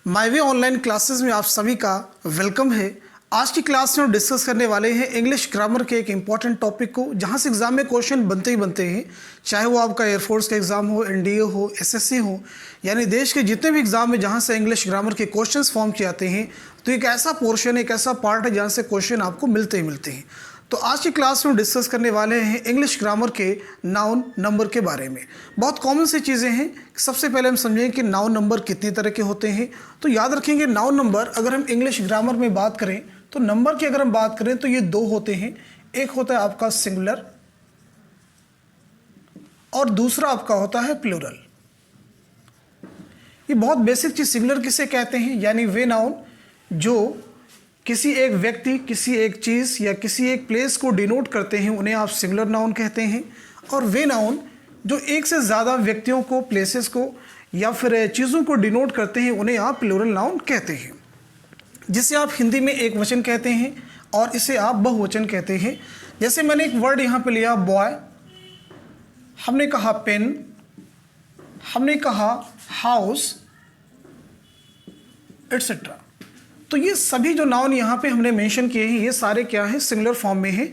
My way online classes में आप सभी का वेलकम है। आज की क्लास में हम डिस्कस करने वाले हैं इंग्लिश ग्रामर के एक इम्पॉर्टेंट टॉपिक को, जहां से एग्जाम में क्वेश्चन बनते ही बनते हैं। चाहे वो आपका एयरफोर्स का एग्जाम हो, एनडीए हो, एसएससी हो, यानी देश के जितने भी एग्जाम में जहां से इंग्लिश ग्रामर के क्वेश्चंस फॉर्म किए जाते हैं, तो एक ऐसा पोर्शन, एक ऐसा पार्ट है जहाँ से क्वेश्चन आपको मिलते ही मिलते हैं। तो आज की क्लास में डिस्कस करने वाले हैं इंग्लिश ग्रामर के नाउन नंबर के बारे में। बहुत कॉमन सी चीज़ें हैं। सबसे पहले हम समझेंगे कि नाउन नंबर कितने तरह के होते हैं। तो याद रखेंगे, नाउन नंबर अगर हम इंग्लिश ग्रामर में बात करें तो नंबर की अगर हम बात करें तो ये दो होते हैं। एक होता है आपका सिंगुलर और दूसरा आपका होता है प्लूरल। ये बहुत बेसिक चीज़, सिंगुलर किसे कहते हैं, यानी वे नाउन जो किसी एक व्यक्ति, किसी एक चीज़ या किसी एक प्लेस को डिनोट करते हैं, उन्हें आप सिंगुलर नाउन कहते हैं। और वे नाउन जो एक से ज़्यादा व्यक्तियों को, प्लेसेस को या फिर चीज़ों को डिनोट करते हैं, उन्हें आप प्लूरल नाउन कहते हैं। जिसे आप हिंदी में एक वचन कहते हैं और इसे आप बहुवचन कहते हैं। जैसे मैंने एक वर्ड यहाँ पे लिया बॉय, हमने कहा पेन, हमने कहा हाउस, एटसेट्रा। तो ये सभी जो नाउन यहाँ पे हमने मेंशन किए हैं, ये सारे क्या हैं, सिंगुलर फॉर्म में हैं।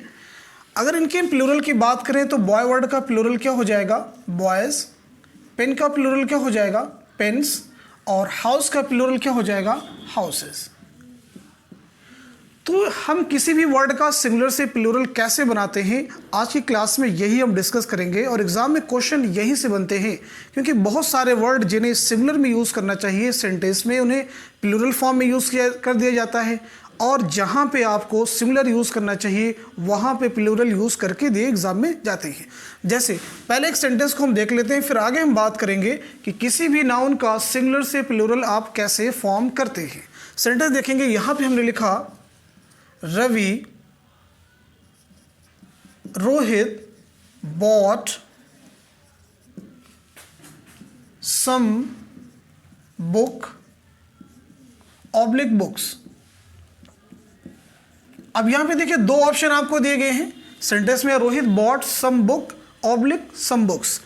अगर इनके प्लूरल की बात करें तो बॉय वर्ड का प्लूरल क्या हो जाएगा, बॉयज़। पेन का प्लूरल क्या हो जाएगा, पेन्स। और हाउस का प्लूरल क्या हो जाएगा, हाउसेस। तो हम किसी भी वर्ड का सिंगुलर से प्लूरल कैसे बनाते हैं, आज की क्लास में यही हम डिस्कस करेंगे। और एग्जाम में क्वेश्चन यहीं से बनते हैं, क्योंकि बहुत सारे वर्ड जिन्हें सिंगुलर में यूज़ करना चाहिए सेंटेंस में, उन्हें प्लूरल फॉर्म में यूज़ कर दिया जाता है। और जहाँ पे आपको सिंगुलर यूज़ करना चाहिए वहाँ पे प्लूरल यूज़ करके दिए एग्जाम में जाते हैं। जैसे पहले एक सेंटेंस को हम देख लेते हैं, फिर आगे हम बात करेंगे कि किसी भी नाउन का सिंगुलर से प्लूरल आप कैसे फॉर्म करते हैं। सेंटेंस देखेंगे, यहाँ पर हमने लिखा Ravi, Rohit bought some book oblique books. अब यहां पे देखिए दो ऑप्शन आपको दिए गए हैं सेंटेंस में, Rohit bought some book oblique some books.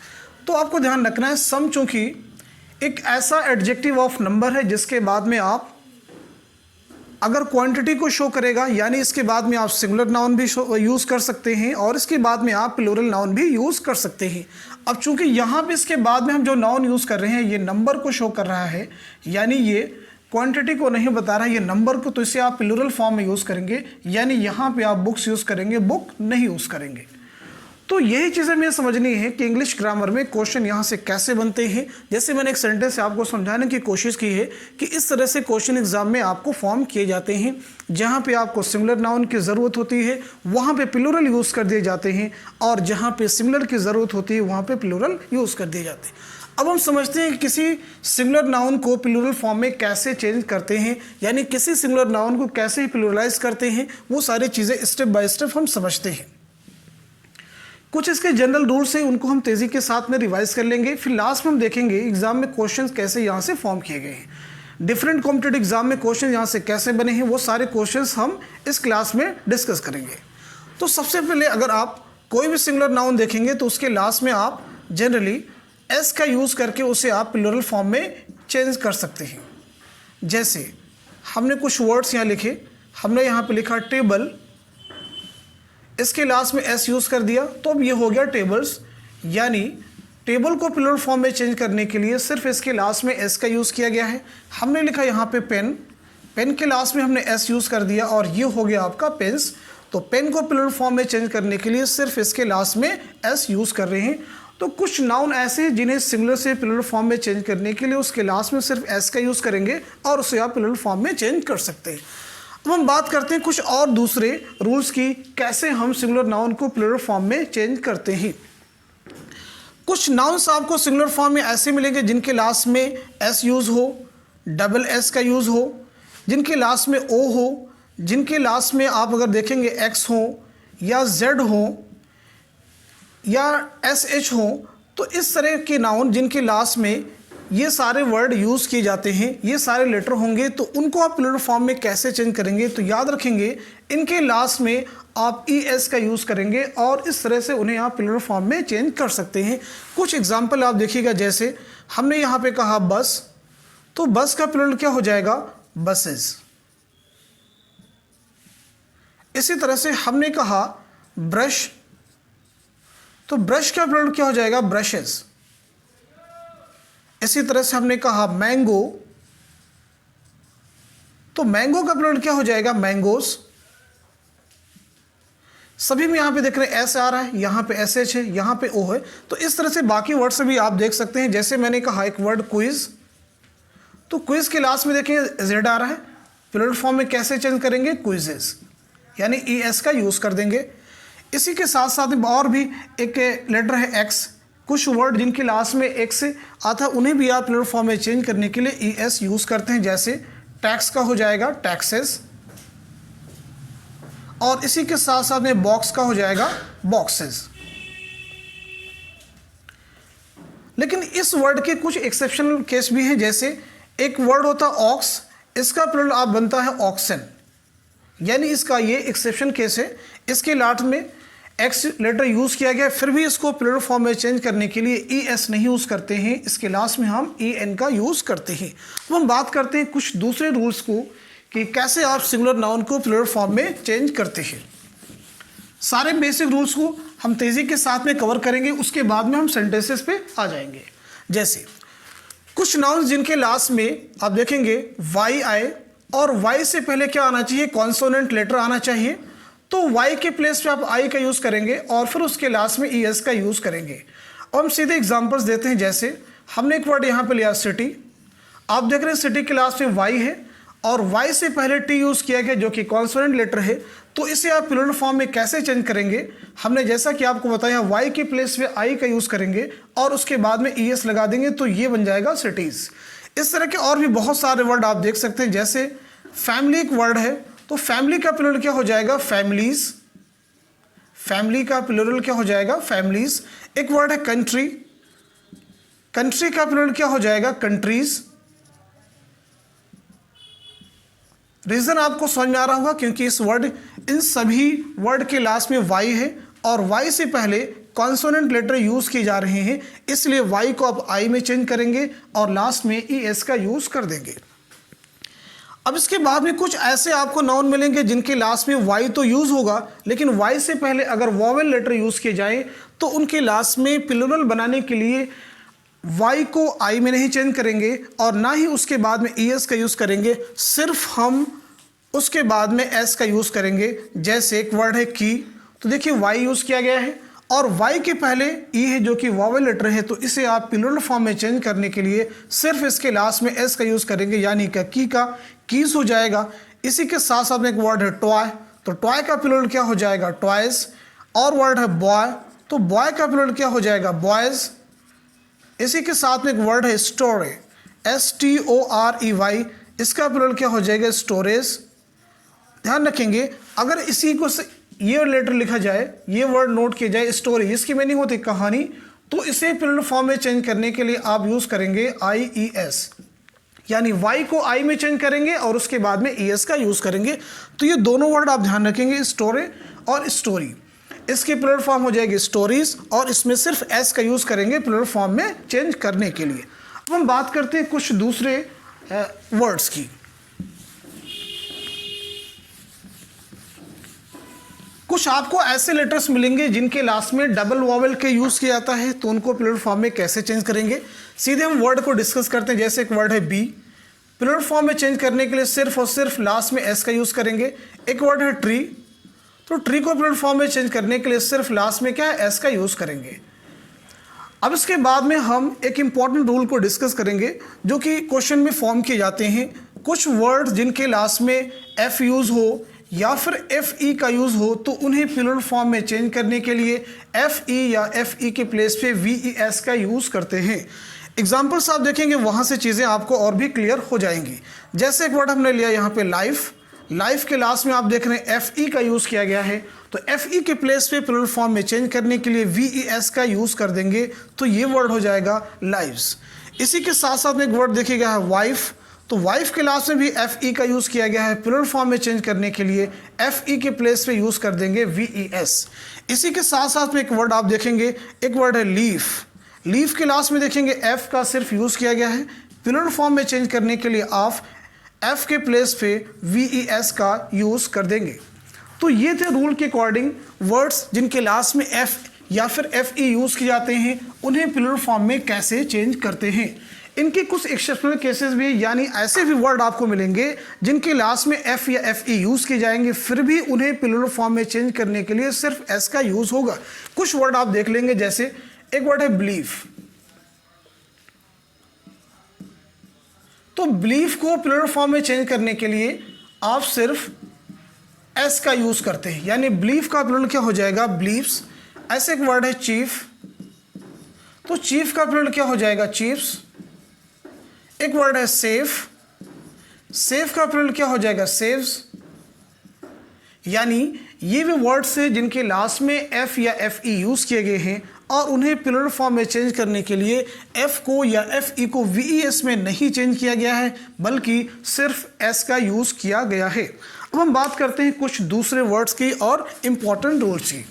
तो आपको ध्यान रखना है, सम चूंकि एक ऐसा एडजेक्टिव ऑफ नंबर है जिसके बाद में आप अगर क्वांटिटी को शो करेगा, यानी इसके बाद में आप सिंगुलर नाउन भी यूज़ कर सकते हैं और इसके बाद में आप प्लूरल नाउन भी यूज़ कर सकते हैं। अब चूंकि यहाँ पे इसके बाद में हम जो नाउन यूज़ कर रहे हैं ये नंबर को शो कर रहा है, यानी ये क्वांटिटी को नहीं बता रहा है, ये नंबर को, तो इसे आप प्लूरल फॉर्म में यूज़ करेंगे। यानी यहाँ पे आप बुक्स यूज़ करेंगे, बुक नहीं यूज़ करेंगे। तो यही चीज़ें हमें समझनी है कि इंग्लिश ग्रामर में क्वेश्चन यहाँ से कैसे बनते हैं। जैसे मैंने एक सेंटेंस से आपको समझाने की कोशिश की है कि इस तरह से क्वेश्चन एग्जाम में आपको फॉर्म किए जाते हैं। जहाँ पे आपको सिंगुलर नाउन की ज़रूरत होती है वहाँ पे प्लूरल यूज़ कर दिए जाते हैं, और जहाँ पे सिंगुलर की ज़रूरत होती है वहाँ पे प्लूरल यूज़ कर दिए जाते हैं। अब हम समझते हैं कि किसी सिंगुलर नाउन को प्लूरल फॉर्म में कैसे चेंज करते हैं, यानी किसी सिंगुलर नाउन को कैसे प्लूरलाइज करते हैं। वो सारी चीज़ें स्टेप बाय स्टेप हम समझते हैं। कुछ इसके जनरल रूल्स हैं, उनको हम तेज़ी के साथ में रिवाइज कर लेंगे। फिर लास्ट में हम देखेंगे एग्जाम में क्वेश्चंस कैसे यहाँ से फॉर्म किए गए हैं, डिफरेंट कॉम्पिटिटिव एग्जाम में क्वेश्चन यहाँ से कैसे बने हैं, वो सारे क्वेश्चंस हम इस क्लास में डिस्कस करेंगे। तो सबसे पहले अगर आप कोई भी सिंगुलर नाउन देखेंगे तो उसके लास्ट में आप जनरली एस का यूज़ करके उसे आप प्लूरल फॉर्म में चेंज कर सकते हैं। जैसे हमने कुछ वर्ड्स यहाँ लिखे, हमने यहाँ पर लिखा टेबल, इसके लास्ट में एस यूज़ कर दिया, तो अब ये हो गया टेबल्स। यानी टेबल को प्लूरल फॉर्म में चेंज करने के लिए सिर्फ इसके लास्ट में एस का यूज़ किया गया है। हमने लिखा यहाँ पे पेन, पेन के लास्ट में हमने एस यूज़ कर दिया और ये हो गया आपका पेन्स। तो पेन को प्लूरल फॉर्म में चेंज करने के लिए सिर्फ इसके लास्ट में एस यूज़ कर रहे हैं। तो कुछ नाउन ऐसे हैं जिन्हें सिंगुलर से प्लूरल फॉर्म में चेंज करने के लिए उसके लास्ट में सिर्फ एस का यूज़ करेंगे और उसे आप प्लूरल फॉर्म में चेंज कर सकते हैं। अब हम बात करते हैं कुछ और दूसरे रूल्स की, कैसे हम सिंगुलर नाउन को प्लूरल फॉर्म में चेंज करते हैं। कुछ नाउन्स आपको सिंगुलर फॉर्म में ऐसे मिलेंगे जिनके लास्ट में एस यूज़ हो, डबल एस का यूज़ हो, जिनके लास्ट में ओ हो, जिनके लास्ट में आप अगर देखेंगे एक्स हो या जेड हो या एस एच हो। तो इस तरह के नाउन जिनके लास्ट में ये सारे वर्ड यूज़ किए जाते हैं, ये सारे लेटर होंगे, तो उनको आप प्लूरल फॉर्म में कैसे चेंज करेंगे। तो याद रखेंगे इनके लास्ट में आप ई एस का यूज़ करेंगे और इस तरह से उन्हें आप प्लूरल फॉर्म में चेंज कर सकते हैं। कुछ एग्जाम्पल आप देखिएगा, जैसे हमने यहाँ पे कहा बस, तो बस का प्लूरल क्या हो जाएगा, बसेस। इसी तरह से हमने कहा ब्रश, तो ब्रश का प्लूरल क्या हो जाएगा, ब्रशेस। इसी तरह से हमने कहा मैंगो, तो मैंगो का प्लूरल क्या हो जाएगा, मैंगोस। सभी में यहाँ पे देख रहे हैं एस आ रहा है, यहाँ पे एस एच है, यहाँ पे ओ है। तो इस तरह से बाकी वर्ड से भी आप देख सकते हैं। जैसे मैंने कहा एक वर्ड क्विज, तो क्विज के लास्ट में देखें जेड आ रहा है, प्लूरल फॉर्म में कैसे चेंज करेंगे, क्विजेस, यानी ई एस का यूज़ कर देंगे। इसी के साथ साथ में और भी एक लेटर है एक्स। कुछ वर्ड जिनके लास्ट में एक्स आता है उन्हें भी आप प्लूरल फॉर्म में चेंज करने के लिए ई एस यूज़ करते हैं। जैसे टैक्स का हो जाएगा टैक्सेस, और इसी के साथ साथ में बॉक्स का हो जाएगा बॉक्सेस। लेकिन इस वर्ड के कुछ एक्सेप्शनल केस भी हैं। जैसे एक वर्ड होता है ऑक्स, इसका प्लूरल आप बनता है ऑक्सन, यानी इसका ये एक्सेप्शन केस है। इसके लास्ट में एक्स लेटर यूज़ किया गया, फिर भी इसको प्लूरल फॉर्म में चेंज करने के लिए ई एस नहीं यूज़ करते हैं, इसके लास्ट में हम ई एन का यूज़ करते हैं। अब हम बात करते हैं कुछ दूसरे रूल्स को कि कैसे आप सिंगुलर नाउन को प्लूरल फॉर्म में चेंज करते हैं। सारे बेसिक रूल्स को हम तेज़ी के साथ में कवर करेंगे, उसके बाद में हम सेंटेंसेस पे आ जाएंगे। जैसे कुछ नाउन जिनके लास्ट में आप देखेंगे वाई आए, और वाई से पहले क्या आना चाहिए, कॉन्सोनेंट लेटर आना चाहिए। तो वाई के प्लेस पे आप आई का यूज़ करेंगे और फिर उसके लास्ट में ई एस का यूज़ करेंगे। अब हम सीधे एग्जांपल्स देते हैं। जैसे हमने एक वर्ड यहाँ पे लिया सिटी, आप देख रहे हैं सिटी के लास्ट में वाई है और वाई से पहले टी यूज़ किया गया जो कि कॉन्सोनेंट लेटर है। तो इसे आप प्लूरल फॉर्म में कैसे चेंज करेंगे, हमने जैसा कि आपको बताया वाई के प्लेस पे आई का यूज़ करेंगे और उसके बाद में ई एस लगा देंगे, तो ये बन जाएगा सिटीज़। इस तरह के और भी बहुत सारे वर्ड आप देख सकते हैं। जैसे फैमिली एक वर्ड है, तो फैमिली का प्लूरल क्या हो जाएगा, फैमिलीज। फैमिली का प्लूरल क्या हो जाएगा, फैमिलीज। एक वर्ड है कंट्री, कंट्री का प्लूरल क्या हो जाएगा, कंट्रीज। रीजन आपको समझ में आ रहा होगा क्योंकि इस वर्ड, इन सभी वर्ड के लास्ट में वाई है और वाई से पहले कॉन्सोनेंट लेटर यूज किए जा रहे हैं, इसलिए वाई को आप आई में चेंज करेंगे और लास्ट में ई एस का यूज कर देंगे। अब इसके बाद में कुछ ऐसे आपको नाउन मिलेंगे जिनके लास्ट में वाई तो यूज होगा, लेकिन वाई से पहले अगर वॉवेल लेटर यूज किए जाए तो उनके लास्ट में प्लूरल बनाने के लिए वाई को आई में नहीं चेंज करेंगे और ना ही उसके बाद में ई एस का यूज करेंगे, सिर्फ हम उसके बाद में एस का यूज करेंगे। जैसे एक वर्ड है की, तो देखिए वाई यूज किया गया है और वाई के पहले ई है जो कि वॉवेल लेटर है, तो इसे आप प्लूरल फॉर्म में चेंज करने के लिए सिर्फ इसके लास्ट में एस का यूज करेंगे, यानी कि की का कीज हो जाएगा। इसी के साथ साथ में एक वर्ड है टॉय, तो टॉय का प्लूरल क्या हो जाएगा, टॉयज। और वर्ड है बॉय, तो बॉय का प्लूरल क्या हो जाएगा, बॉयज। इसी के साथ में एक वर्ड है स्टोरे, STOREY, इसका प्लूरल क्या हो जाएगा, स्टोरेज। ध्यान रखेंगे अगर इसी को ये लेटर लिखा जाए, ये वर्ड नोट किया जाए स्टोरी, इसकी मीनिंग होती है कहानी, तो इसे प्लूरल फॉर्म में चेंज करने के लिए आप यूज करेंगे IES, यानी वाई को आई में चेंज करेंगे और उसके बाद में ES का यूज करेंगे। तो ये दोनों वर्ड आप ध्यान रखेंगे, स्टोरे और स्टोरी। इसकी प्लूरल फॉर्म हो जाएगी स्टोरीज और इसमें सिर्फ एस का यूज करेंगे प्लूरल फॉर्म में चेंज करने के लिए। अब हम बात करते हैं कुछ दूसरे वर्ड्स की। कुछ आपको ऐसे लेटर्स मिलेंगे जिनके लास्ट में डबल वॉवेल के यूज किया जाता है, तो उनको प्लूरल फॉर्म में कैसे चेंज करेंगे, सीधे हम वर्ड को डिस्कस करते हैं। जैसे एक वर्ड है बी, प्लूरल फॉर्म में चेंज करने के लिए सिर्फ और सिर्फ लास्ट में एस का यूज करेंगे। एक वर्ड है ट्री, तो ट्री को प्लूरल फॉर्म में चेंज करने के लिए सिर्फ लास्ट में क्या है, एस का यूज करेंगे। अब इसके बाद में हम एक इंपॉर्टेंट रूल को डिस्कस करेंगे जो कि क्वेश्चन में फॉर्म किए जाते हैं। कुछ वर्ड जिनके लास्ट में एफ यूज हो या फिर FE का यूज हो, तो उन्हें प्लूरल फॉर्म में चेंज करने के लिए FE या FE के प्लेस पे VES का यूज करते हैं। एग्जाम्पल्स आप देखेंगे वहां से चीजें आपको और भी क्लियर हो जाएंगी। जैसे एक वर्ड हमने लिया यहाँ पे लाइफ, लाइफ के लास्ट में आप देख रहे हैं FE का यूज किया गया है, तो FE के प्लेस पे प्लूरल फॉर्म में चेंज करने के लिए VES का यूज कर देंगे, तो ये वर्ड हो जाएगा लाइव्स। इसी के साथ साथ में एक वर्ड देखिएगा है वाइफ, तो वाइफ के लास्ट में भी FE का यूज किया गया है, प्लूरल फॉर्म में चेंज करने के लिए FE के प्लेस पे यूज कर देंगे VES। इसी के साथ साथ में एक वर्ड आप देखेंगे, एक वर्ड है लीफ, लीफ के लास्ट में देखेंगे F का सिर्फ यूज किया गया है, प्लूरल फॉर्म में चेंज करने के लिए आप एफ के प्लेस पे VES का यूज़ कर देंगे। तो ये थे रूल के अकॉर्डिंग वर्ड्स जिनके लास्ट में एफ या फिर FE यूज़ किए जाते हैं, उन्हें प्लूरल फॉर्म में कैसे चेंज करते हैं। इनके कुछ एक्सेप्शनल केसेस भी, यानी ऐसे भी वर्ड आपको मिलेंगे जिनके लास्ट में F या FE यूज़ किए जाएंगे, फिर भी उन्हें प्लूरल फॉर्म में चेंज करने के लिए सिर्फ S का यूज़ होगा। कुछ वर्ड आप देख लेंगे, जैसे एक वर्ड है बिलीव। तो बिलीव को प्लूरल फॉर्म में चेंज करने के लिए आप सिर्फ S का यूज़ करते हैं, यानी बिलीव का प्लूरल क्या हो जाएगा, बिलीव्स। ऐसे एक वर्ड है चीफ, तो चीफ का प्लूरल क्या हो जाएगा, चीफ्स। एक वर्ड है सेफ, सेफ का प्लूरल क्या हो जाएगा, सेव्स। यानी ये भी वर्ड्स हैं जिनके लास्ट में F या FE यूज़ किए गए हैं और उन्हें प्लूरल फॉर्म में चेंज करने के लिए F को या FE को VES में नहीं चेंज किया गया है, बल्कि सिर्फ S का यूज़ किया गया है। अब हम बात करते हैं कुछ दूसरे वर्ड्स की और इंपॉर्टेंट रूल्स की।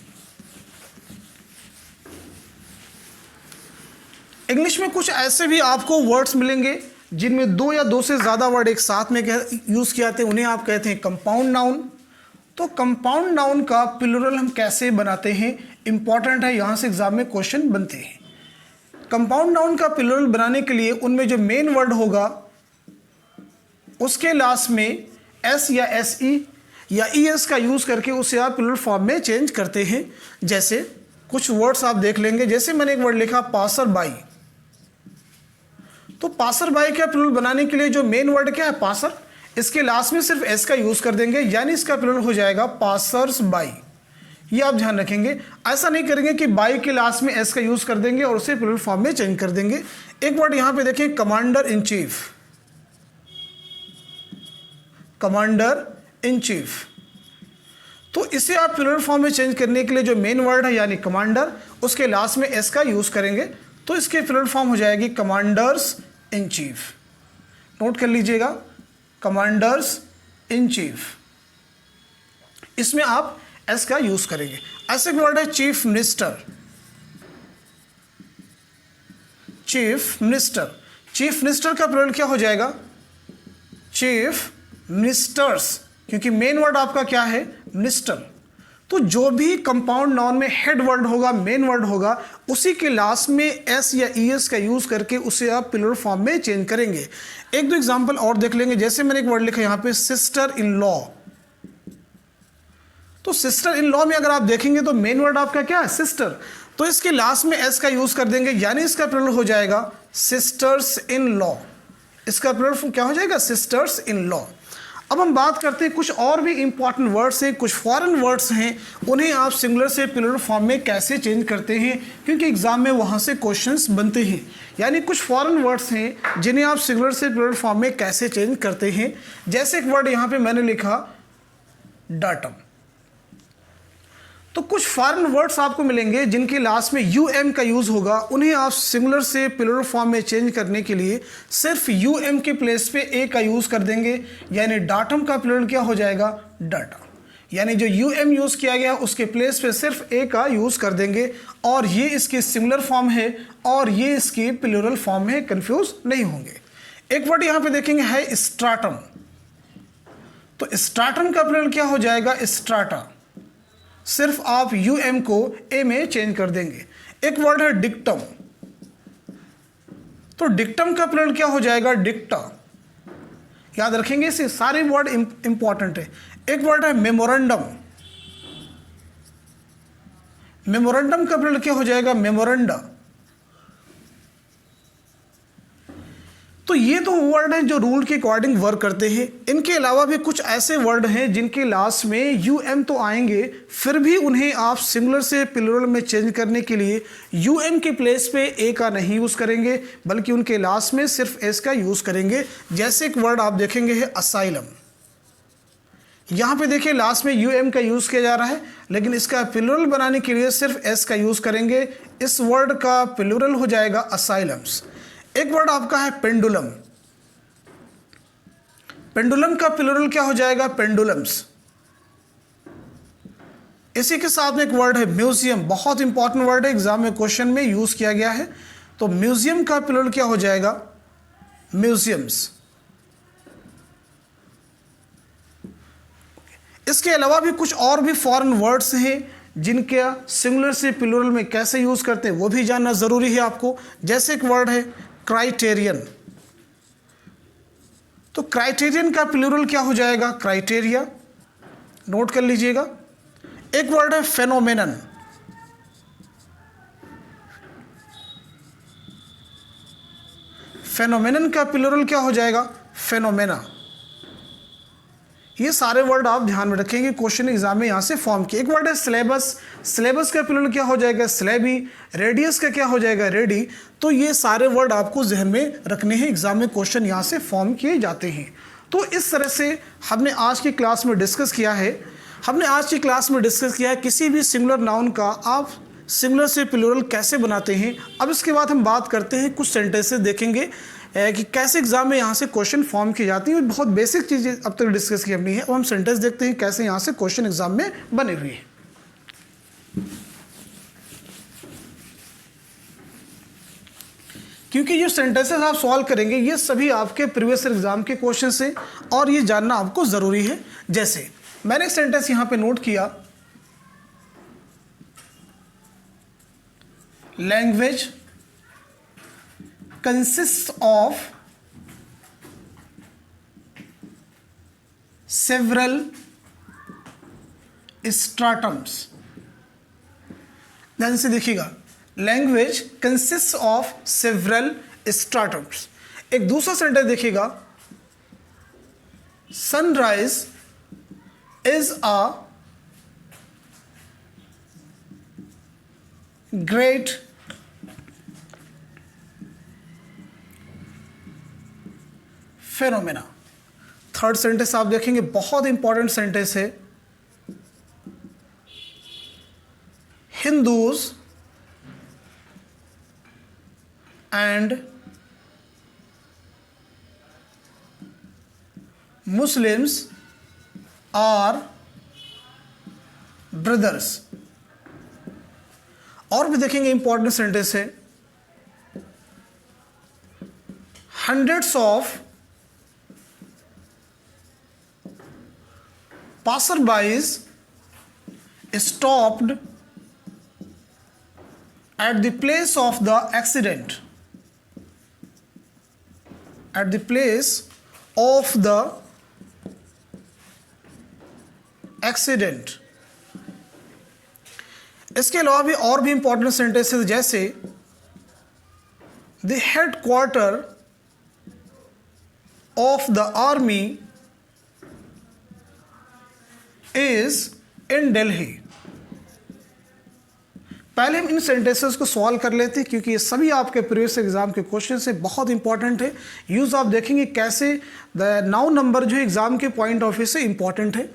इंग्लिश में कुछ ऐसे भी आपको वर्ड्स मिलेंगे जिनमें दो या दो से ज़्यादा वर्ड एक साथ में यूज़ किए जाते हैं, उन्हें आप कहते हैं कंपाउंड नाउन। तो कंपाउंड नाउन का प्लूरल हम कैसे बनाते हैं, इंपॉर्टेंट है, यहाँ से एग्जाम में क्वेश्चन बनते हैं। कंपाउंड नाउन का प्लूरल बनाने के लिए उनमें जो मेन वर्ड होगा उसके लास्ट में S या SE या ES का यूज़ करके उसे आप प्लूरल फॉर्म में चेंज करते हैं। जैसे कुछ वर्ड्स आप देख लेंगे, जैसे मैंने एक वर्ड लिखा पासर बाई। तो पासर बाई का प्लूरल बनाने के लिए जो मेन वर्ड क्या है, पासर, इसके लास्ट में सिर्फ S का यूज़ कर देंगे, यानी इसका प्लूरल हो जाएगा पासर्स बाई। ये आप ध्यान रखेंगे, ऐसा नहीं करेंगे कि बाई के लास्ट में S का यूज़ कर देंगे और उसे प्लूरल फॉर्म में चेंज कर देंगे। एक वर्ड यहाँ पे देखें, commander in chief, commander in chief. तो इसे आप प्लूरल फॉर्म में चेंज करने के लिए जो मेन वर्ड है यानी कमांडर, उसके लास्ट में S का यूज़ करेंगे, तो इसके प्लूरल फॉर्म हो जाएगी कमांडर्स इन चीफ। नोट कर लीजिएगा, कमांडर्स इन चीफ, इसमें आप S का यूज़ करेंगे। ऐसे वर्ड है chief minister, chief minister. Chief minister का प्लूरल क्या हो जाएगा, चीफ मिनिस्टर्स, क्योंकि मेन वर्ड आपका क्या है, मिनिस्टर। तो जो भी कंपाउंड नाउन में हेड वर्ड होगा, मेन वर्ड होगा, उसी के लास्ट में S या ES का यूज़ करके उसे आप प्लूरल फॉर्म में चेंज करेंगे। एक दो एग्जांपल और देख लेंगे, जैसे मैंने एक वर्ड लिखा यहाँ पे सिस्टर इन लॉ। तो सिस्टर इन लॉ में अगर आप देखेंगे तो मेन वर्ड आपका क्या है, सिस्टर, तो इसके लास्ट में S का यूज़ कर देंगे, यानी इसका प्लूरल हो जाएगा सिस्टर्स इन लॉ। इसका प्लूरल क्या हो जाएगा, सिस्टर्स इन लॉ। अब हम बात करते हैं कुछ और भी इंपॉर्टेंट वर्ड्स हैं, कुछ फॉरेन वर्ड्स हैं, उन्हें आप सिंगुलर से प्लूरल फॉर्म में कैसे चेंज करते हैं, क्योंकि एग्जाम में वहाँ से क्वेश्चंस बनते हैं। यानी कुछ फॉरेन वर्ड्स हैं जिन्हें आप सिंगुलर से प्लूरल फॉर्म में कैसे चेंज करते हैं। जैसे एक वर्ड यहाँ पे मैंने लिखा डाटम। तो कुछ फॉरेन वर्ड्स आपको मिलेंगे जिनके लास्ट में UM का यूज़ होगा, उन्हें आप सिंगुलर से प्लूरल फॉर्म में चेंज करने के लिए सिर्फ UM के प्लेस पे A का यूज़ कर देंगे, यानी डाटम का प्लूरल क्या हो जाएगा, डाटा। यानी जो UM यूज़ किया गया उसके प्लेस पे सिर्फ A का यूज़ कर देंगे, और ये इसकी सिंगुलर फॉर्म है और ये इसकी प्लूरल फॉर्म है, कंफ्यूज नहीं होंगे। एक वर्ड यहाँ पे देखेंगे है स्ट्राटम। तो स्ट्राटम का प्लूरल क्या हो जाएगा, स्ट्राटा। सिर्फ आप UM को A में चेंज कर देंगे। एक वर्ड है डिक्टम। तो डिक्टम का प्लूरल क्या हो जाएगा, डिक्टा। याद रखेंगे, इसे सारे वर्ड इंपॉर्टेंट है। एक वर्ड है मेमोरेंडम। मेमोरेंडम का प्लूरल क्या हो जाएगा, मेमोरेंडा। तो ये तो वर्ड हैं जो रूल के अकॉर्डिंग वर्क करते हैं। इनके अलावा भी कुछ ऐसे वर्ड हैं जिनके लास्ट में UM तो आएंगे, फिर भी उन्हें आप सिंगुलर से प्लूरल में चेंज करने के लिए UM के प्लेस पे A का नहीं यूज़ करेंगे, बल्कि उनके लास्ट में सिर्फ S का यूज़ करेंगे। जैसे एक वर्ड आप देखेंगे है असाइलम। यहाँ पे देखिए लास्ट में UM का यूज़ किया जा रहा है, लेकिन इसका प्लूरल बनाने के लिए सिर्फ S का यूज़ करेंगे। इस वर्ड का प्लूरल हो जाएगा असाइलम्स। एक वर्ड आपका है पेंडुलम। पेंडुलम का प्लूरल क्या हो जाएगा, पेंडुलम्स। इसी के साथ में एक वर्ड है म्यूजियम। बहुत इंपॉर्टेंट वर्ड है, एग्जाम में क्वेश्चन में यूज किया गया है। तो म्यूजियम का प्लूरल क्या हो जाएगा, म्यूजियम्स। इसके अलावा भी कुछ और भी फॉरेन वर्ड्स हैं जिनके सिंगुलर से प्लूरल में कैसे यूज़ करते हैं वो भी जानना ज़रूरी है आपको। जैसे एक वर्ड है क्राइटेरियन, तो क्राइटेरियन का प्लूरल क्या हो जाएगा? क्राइटेरिया। नोट कर लीजिएगा। एक वर्ड है फेनोमेनन, फेनोमेनन का प्लूरल क्या हो जाएगा? फेनोमेना। ये सारे वर्ड आप ध्यान में रखेंगे, क्वेश्चन एग्जाम में यहाँ से फॉर्म किए। एक वर्ड है सिलेबस, सिलेबस का प्लूरल क्या हो जाएगा? सिलेबी। रेडियस का क्या हो जाएगा? रेडी। तो ये सारे वर्ड आपको जहन में रखने हैं, एग्जाम में क्वेश्चन यहाँ से फॉर्म किए जाते हैं। तो इस तरह से हमने आज की क्लास में डिस्कस किया है, किसी भी सिंगुलर नाउन का आप सिंगुलर से प्लूरल कैसे बनाते हैं। अब इसके बाद हम बात करते हैं, कुछ सेंटेंसेस देखेंगे कि कैसे एग्जाम में यहाँ से क्वेश्चन फॉर्म की जाती हैं। बहुत बेसिक चीज़ें अब तक डिस्कस की हमने है। अब हम सेंटेंस देखते हैं कैसे यहाँ से क्वेश्चन एग्जाम में बने हुए हैं। क्योंकि ये सेंटेंसेस आप सॉल्व करेंगे ये सभी आपके प्रीवियस एग्जाम के क्वेश्चन से, और ये जानना आपको ज़रूरी है। जैसे मैंने एक सेंटेंस यहाँ पे नोट किया, language consists of several stratums। ध्यान से देखिएगा, language consists of several stratums। एक दूसरा सेंटेंस देखिएगा, sunrise is a great phenomena. Third sentence आप देखेंगे, बहुत इंपॉर्टेंट सेंटेंस है, Hindus and Muslims are brothers. और भी देखेंगे इंपॉर्टेंट सेंटेंस है, hundreds of passerbys stopped at the place of the accident, at the place of the accident। इसके अलावा भी और भी इंपॉर्टेंट सेंटेंसेस, जैसे the headquarter of the army is in Delhi। पहले हम इन सेंटेंसेस को सॉल्व कर लेते हैं क्योंकि ये सभी आपके प्रीवियस एग्जाम के क्वेश्चन से बहुत इंपॉर्टेंट है। यूज आप देखेंगे कैसे द नाउन नंबर जो है एग्जाम के पॉइंट ऑफ व्यू से इंपॉर्टेंट है।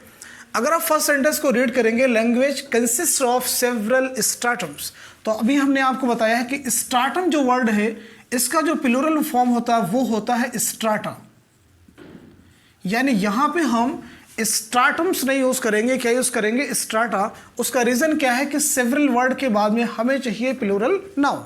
अगर आप फर्स्ट सेंटेंस को रीड करेंगे, लैंग्वेज कंसिस्ट ऑफ सेवरल स्ट्राटम्स, तो अभी हमने आपको बताया है कि स्ट्राटम जो वर्ड है इसका जो प्लूरल फॉर्म होता है वो होता है स्ट्राटा। यानी यहाँ पे हम स्ट्राटम्स नहीं यूज करेंगे, क्या यूज करेंगे? स्ट्राटा। उसका रीजन क्या है कि सेवरल वर्ड के बाद में हमें चाहिए प्लूरल नाउन।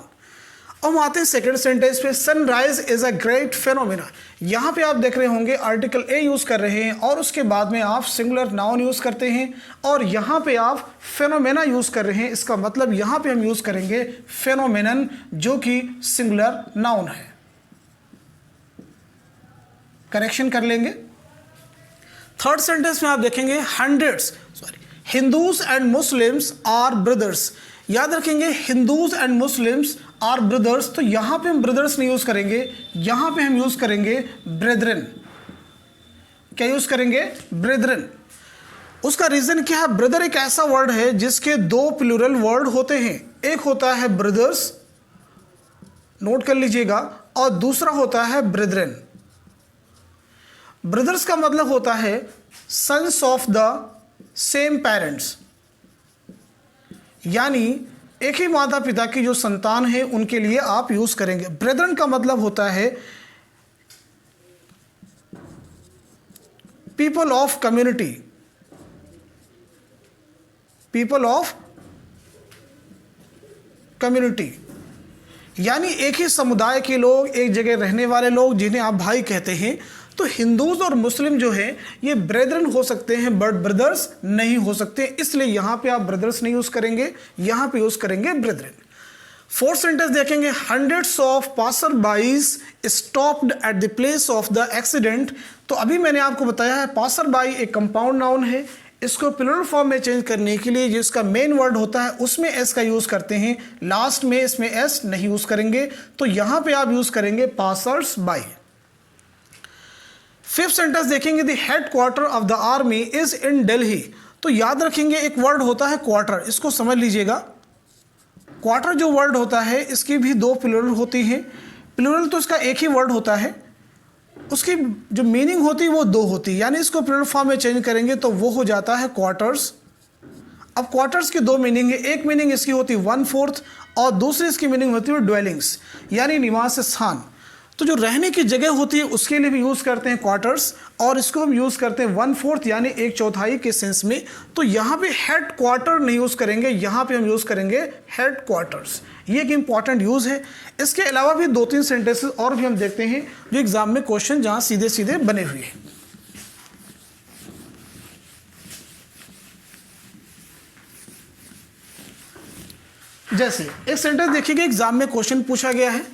अब आते हैं सेकंड सेंटेंस पे, sunrise is a great phenomena. यहाँ पे आप देख रहे होंगे आर्टिकल ए यूज कर रहे हैं और उसके बाद में आप सिंगुलर नाउन यूज करते हैं, और यहाँ पे आप फेनोमेना यूज कर रहे हैं। इसका मतलब यहाँ पे हम यूज करेंगे फेनोमेनन, जो कि सिंगुलर नाउन है। करेक्शन कर लेंगे। थर्ड सेंटेंस में आप देखेंगे, Hindus and Muslims are brothers. याद रखेंगे, Hindus and Muslims are brothers, तो यहां पे हम ब्रदर्स नहीं यूज करेंगे, यहां पे हम यूज करेंगे ब्रेदरन। क्या यूज करेंगे? ब्रेदरन। उसका रीजन क्या है? ब्रदर एक ऐसा वर्ड है जिसके दो प्लूरल वर्ड होते हैं, एक होता है ब्रदर्स, नोट कर लीजिएगा, और दूसरा होता है ब्रेदरन। ब्रदर्स का मतलब होता है sons of the same parents, यानी एक ही माता पिता की जो संतान है उनके लिए आप यूज करेंगे। ब्रेदरन का मतलब होता है people of community, people of community, यानी एक ही समुदाय के लोग, एक जगह रहने वाले लोग जिन्हें आप भाई कहते हैं। तो हिंदूज और मुस्लिम जो है ये ब्रेदरन हो सकते हैं बट ब्रदर्स नहीं हो सकते, इसलिए यहाँ पे आप ब्रदर्स नहीं यूज़ करेंगे, यहाँ पे यूज़ करेंगे ब्रेदरन। फोर्थ सेंटेंस देखेंगे, hundreds of passer byes stopped at the place of the accident. तो अभी मैंने आपको बताया है पासर बाई एक कंपाउंड नाउन है, इसको प्लूरल फॉर्म में चेंज करने के लिए जिसका मेन वर्ड होता है उसमें एस का यूज़ करते हैं, लास्ट में इसमें एस नहीं यूज़ करेंगे, तो यहाँ पे आप यूज़ करेंगे पासर्स बाई। फिफ्थ सेंटेंस देखेंगे, the head quarter of the army is in Delhi. तो याद रखेंगे एक वर्ड होता है क्वार्टर, इसको समझ लीजिएगा। क्वार्टर जो वर्ड होता है इसकी भी दो प्लूरल होती हैं। प्लूरल तो इसका एक ही वर्ड होता है, उसकी जो मीनिंग होती है वो दो होती है, यानी इसको प्लूरल फॉर्म में चेंज करेंगे तो वो हो जाता है क्वार्टर्स। अब क्वार्टर्स की दो मीनिंग है, एक मीनिंग इसकी होती है 1/4 और दूसरी इसकी मीनिंग होती है ड्वेलिंग्स, यानी निवास स्थान। तो जो रहने की जगह होती है उसके लिए भी यूज़ करते हैं क्वार्टर्स, और इसको हम यूज़ करते हैं 1/4 यानी 1/4 के सेंस में। तो यहाँ पे हेड क्वार्टर नहीं यूज़ करेंगे, यहाँ पे हम यूज़ करेंगे हेड क्वार्टर्स। ये एक इंपॉर्टेंट यूज़ है। इसके अलावा भी 2-3 सेंटेंसेस और भी हम देखते हैं जो एग्जाम में क्वेश्चन जहाँ सीधे सीधे बने हुए हैं। जैसे एक सेंटेंस देखिएगा एग्जाम में क्वेश्चन पूछा गया है,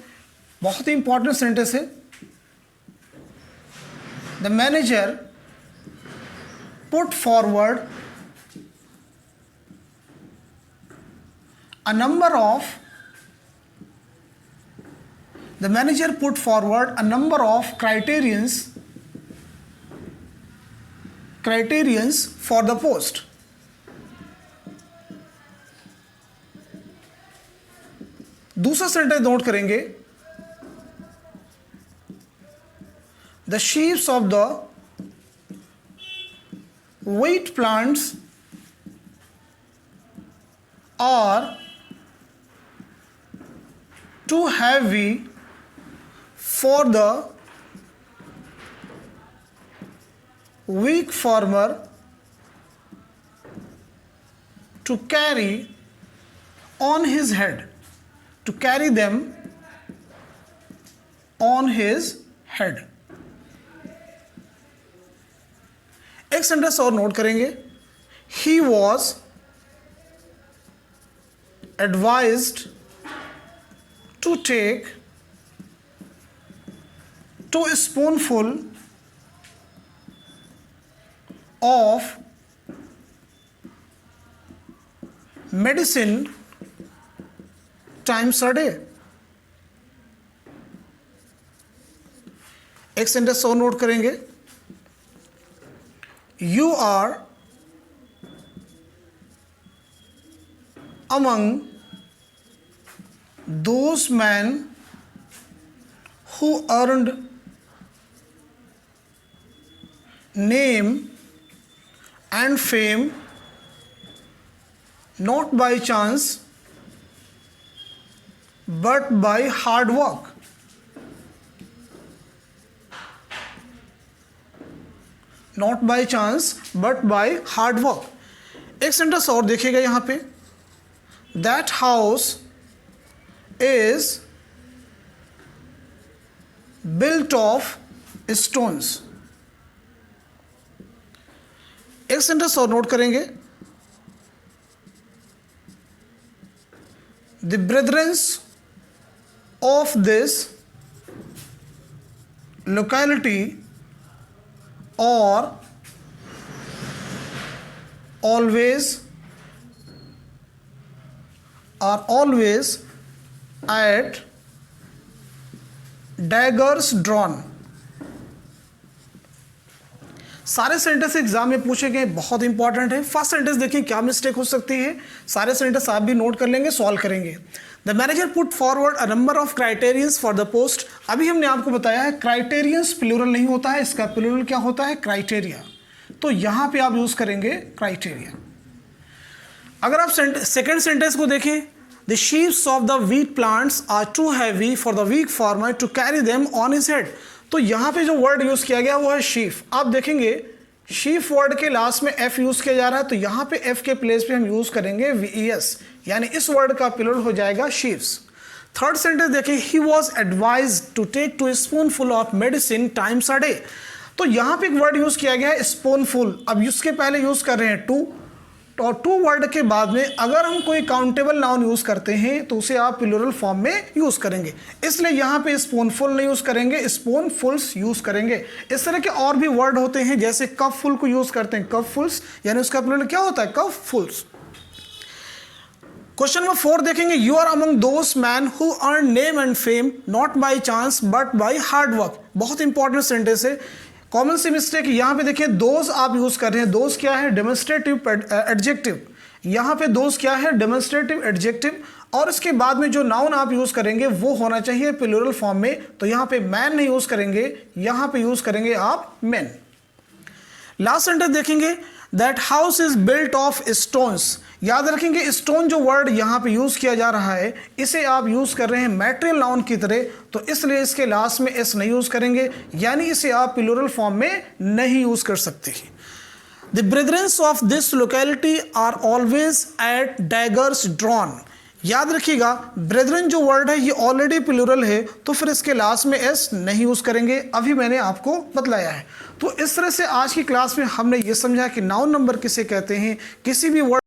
बहुत ही इंपॉर्टेंट सेंटेंस है। The manager put forward a number of criterions for the post. दूसरा सेंटेंस नोट करेंगे, the sheaves of the wheat plants are too heavy for the weak farmer to carry on his head, to carry them on his head. एक sentence और note करेंगे, he was advised to take 2 spoonful of medicine times a day. एक sentence और note करेंगे, you are among those men who earned name and fame not by chance but by hard work. Not by chance but by hard work. एक sentence और देखिएगा यहाँ पे, that house is built of stones. एक sentence और note करेंगे, the brethren of this locality are always at daggers drawn. सारे sentence exam में पूछे गए, बहुत इंपॉर्टेंट है। फर्स्ट सेंटेंस देखिए क्या मिस्टेक हो सकती है, सारे सेंटेंस आप भी नोट कर लेंगे, सॉल्व करेंगे। The manager put forward a number of criterions for the post. अभी हमने आपको बताया है क्राइटेरियंस प्लूरल नहीं होता है, इसका प्लूरल क्या होता है, क्राइटेरिया। तो यहाँ पे आप यूज करेंगे क्राइटेरिया। अगर आप सेकेंड सेंटेंस को देखें, the sheaves of the wheat plants are too heavy for the weak farmer to carry them on his head. तो यहाँ पे जो वर्ड यूज किया गया वो है शीफ। आप देखेंगे शीफ वर्ड के लास्ट में एफ यूज किया जा रहा है, तो यहाँ पे एफ के प्लेस पे हम यूज करेंगे वीईएस, यानी इस वर्ड का प्लूरल हो जाएगा शीव्स। थर्ड सेंटेंस देखिए, he was advise to take 2 spoonful of medicine times a day. तो यहाँ पे एक वर्ड यूज किया गया है स्पूनफुल। अब इसके पहले यूज कर रहे हैं टू, और टू वर्ड के बाद में अगर हम कोई काउंटेबल नाउन यूज करते हैं तो उसे आप प्लूरल फॉर्म में यूज करेंगे, इसलिए यहाँ पे स्पूनफुल नहीं यूज करेंगे, स्पूनफुल्स यूज करेंगे। इस तरह के और भी वर्ड होते हैं, जैसे कप फुल को यूज करते हैं, कप फुल्स, यानी उसका प्लूरल क्या होता है, कप फुल्स। क्वेश्चन नंबर 4 देखेंगे, you are among those man who earn name and fame not by chance but by hard work. बहुत इंपॉर्टेंट सेंटेंस है, कॉमन सी मिस्टेक यहाँ पे देखिए, दोज आप यूज कर रहे हैं, दोज क्या है, डेमोन्स्ट्रेटिव एडजेक्टिव। यहाँ पे दोज क्या है, डेमोन्स्ट्रेटिव एडजेक्टिव, और इसके बाद में जो नाउन आप यूज करेंगे वो होना चाहिए प्लूरल फॉर्म में। तो यहाँ पे मैन नहीं यूज करेंगे, यहाँ पे यूज करेंगे आप मेन। लास्ट सेंटेंस देखेंगे, that house is built of stones. याद रखेंगे, स्टोन जो वर्ड यहाँ पे यूज किया जा रहा है, इसे आप यूज कर रहे हैं मैटेरियल नाउन की तरह, तो इसलिए इसके लास्ट में एस नहीं यूज करेंगे, यानी इसे आप प्लूरल फॉर्म में नहीं यूज कर सकते। The brethrens of this locality are always at daggers drawn. याद रखिएगा, ब्रेदरन जो वर्ड है ये ऑलरेडी प्लूरल है, तो फिर इसके लास्ट में एस नहीं यूज करेंगे, अभी मैंने आपको बतलाया है। तो इस तरह से आज की क्लास में हमने ये समझा कि नाउन नंबर किसे कहते हैं, किसी भी वर्ड